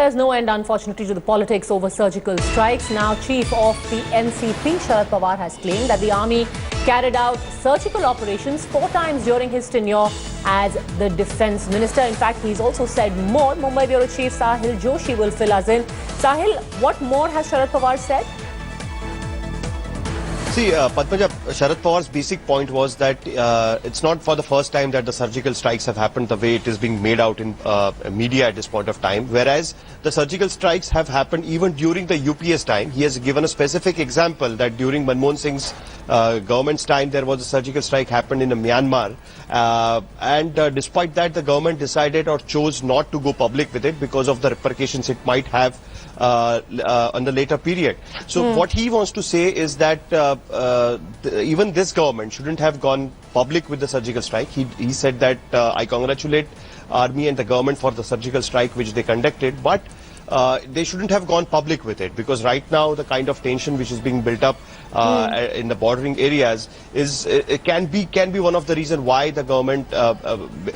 there's no end, unfortunately, to the politics over surgical strikes. Now, Chief of the NCP, Sharad Powar, has claimed that the army carried out surgical operations 4 times during his tenure as the defense minister. In fact, he's also said more. Mumbai Bureau Chief Sahil Joshi will fill us in. Sahil, what more has Sharad Powar said? See, Padmaja, Sharad Pawar's basic point was that it's not for the first time that the surgical strikes have happened the way it is being made out in media at this point of time, whereas the surgical strikes have happened even during the UPS time. He has given a specific example that during Manmohan Singh's government's time, there was a surgical strike happened in Myanmar, and despite that, the government decided or chose not to go public with it because of the repercussions it might have on the later period. So what he wants to say is that even this government shouldn't have gone public with the surgical strike. He said that I congratulate army and the government for the surgical strike which they conducted, but they shouldn't have gone public with it, because right now the kind of tension which is being built up in the bordering areas is can be one of the reason why the government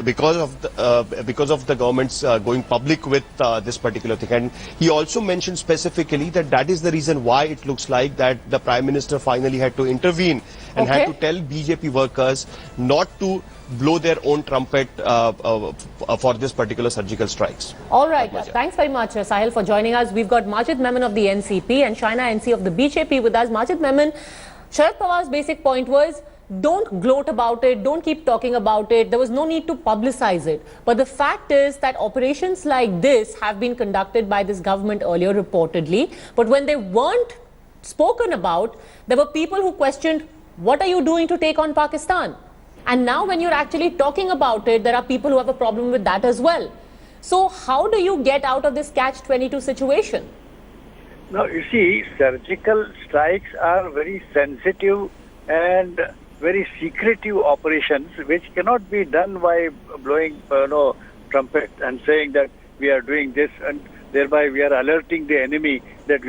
because of the government's going public with this particular thing. And he also mentioned specifically that that is the reason why it looks like that the Prime Minister finally had to intervene and had to tell BJP workers not to blow their own trumpet for this particular surgical strikes. All right. Thanks very much, Sahil, for joining us. We've got Majid Memon of the NCP and Shaina NC of the BJP with us. Majid Memon, Sharad Pawar's basic point was, don't gloat about it, don't keep talking about it. There was no need to publicize it. But the fact is that operations like this have been conducted by this government earlier, reportedly. But when they weren't spoken about, there were people who questioned, what are you doing to take on Pakistan? And now when you're actually talking about it, there are people who have a problem with that as well. So how do you get out of this catch-22 situation? Now, you see, surgical strikes are very sensitive and very secretive operations which cannot be done by blowing trumpet and saying that we are doing this, and thereby we are alerting the enemy that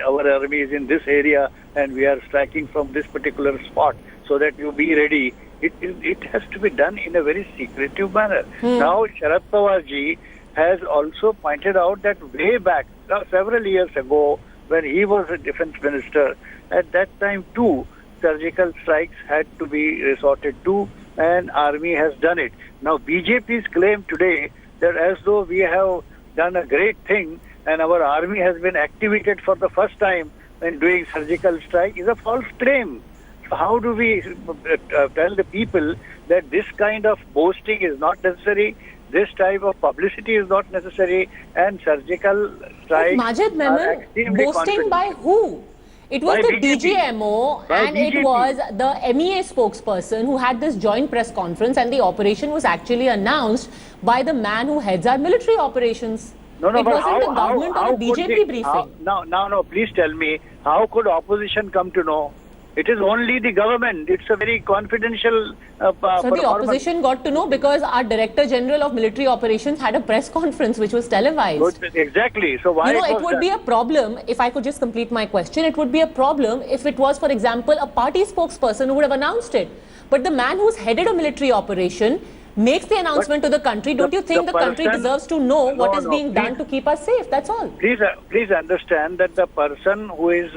our army is in this area and we are striking from this particular spot so that you be ready. It has to be done in a very secretive manner. Now, Sharad Pawar ji has also pointed out that way back, several years ago, when he was a defense minister, at that time too, surgical strikes had to be resorted to, and army has done it. Now, BJP's claim today that as though we have done a great thing and our army has been activated for the first time in doing surgical strike is a false claim. How do we tell the people that this kind of boasting is not necessary, this type of publicity is not necessary, and surgical strikes Majid Memon, boasting by who? It was the DGMO and it was the MEA spokesperson who had this joint press conference, and the operation was actually announced by the man who heads our military operations. It wasn't the government or the BJP briefing. No, please tell me, how could opposition come to know? It is only the government. It's a very confidential So the opposition got to know because our Director General of Military Operations had a press conference which was televised. Exactly. So why it would be a problem, if I could just complete my question, it would be a problem if it was, for example, a party spokesperson who would have announced it. But the man who's headed a military operation makes the announcement to the country. Don't you think the country deserves to know what is being done to keep us safe? That's all. Please understand that the person who is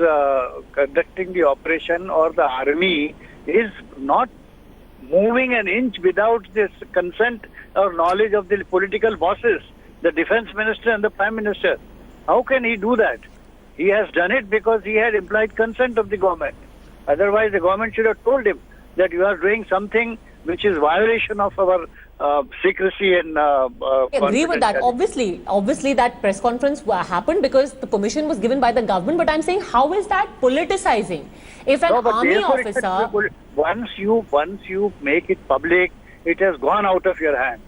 conducting the operation or the army is not moving an inch without this consent or knowledge of the political bosses, the defense minister and the prime minister. How can he do that? He has done it because he had implied consent of the government. Otherwise, the government should have told him that you are doing something which is violation of our secrecy and I agree with that. Obviously that press conference happened because the permission was given by the government. But I'm saying, how is that politicizing? If an army officer, once you make it public, it has gone out of your hand.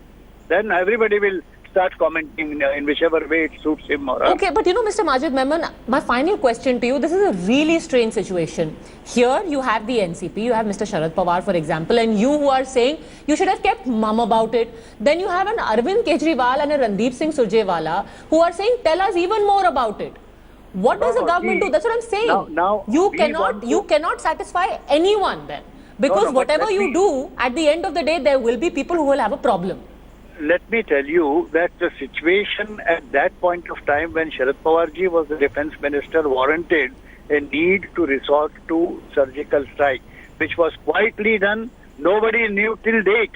Then everybody will start commenting in whichever way it suits him or her. Okay, but Mr. Majid Memon, my final question to you, this is a really strange situation. Here you have the NCP, you have Mr. Sharad Pawar, for example, and you who are saying you should have kept mum about it. Then you have an Arvind Kejriwal and a Randeep Singh Surjewala who are saying, tell us even more about it. What does the government do? That's what I'm saying. You cannot satisfy anyone then. Because whatever you do, at the end of the day, there will be people who will have a problem. let me tell you that the situation at that point of time when Sharad Pawar ji was the defense minister warranted a need to resort to surgical strike, which was quietly done. Nobody knew till date.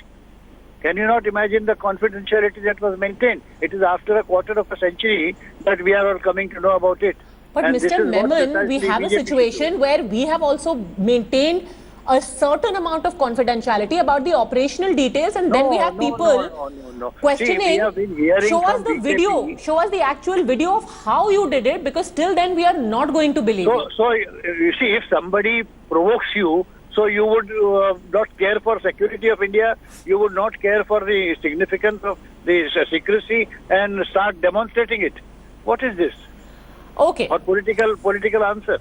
Can you not imagine the confidentiality that was maintained? It is after a quarter of a century that we are all coming to know about it. But And this Mr. is what Memon, we precisely have a BJP should situation do. where we have also maintained a certain amount of confidentiality about the operational details, and then we have people no. questioning. See, we have been hearing show us from the BJP. video, show us the actual video of how you did it, because till then we are not going to believe you. So you see, if somebody provokes you, so you would not care for security of India, you would not care for the significance of the secrecy and start demonstrating it. What is this? Okay. Or political answer?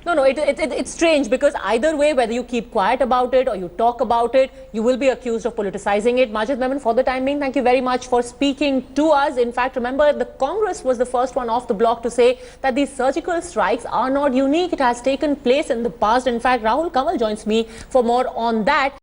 No, it's strange, because either way, whether you keep quiet about it or you talk about it, you will be accused of politicizing it. Majid Memon, for the time being, thank you very much for speaking to us. In fact, remember, the Congress was the first one off the block to say that these surgical strikes are not unique. It has taken place in the past. In fact, Rahul Kamal joins me for more on that.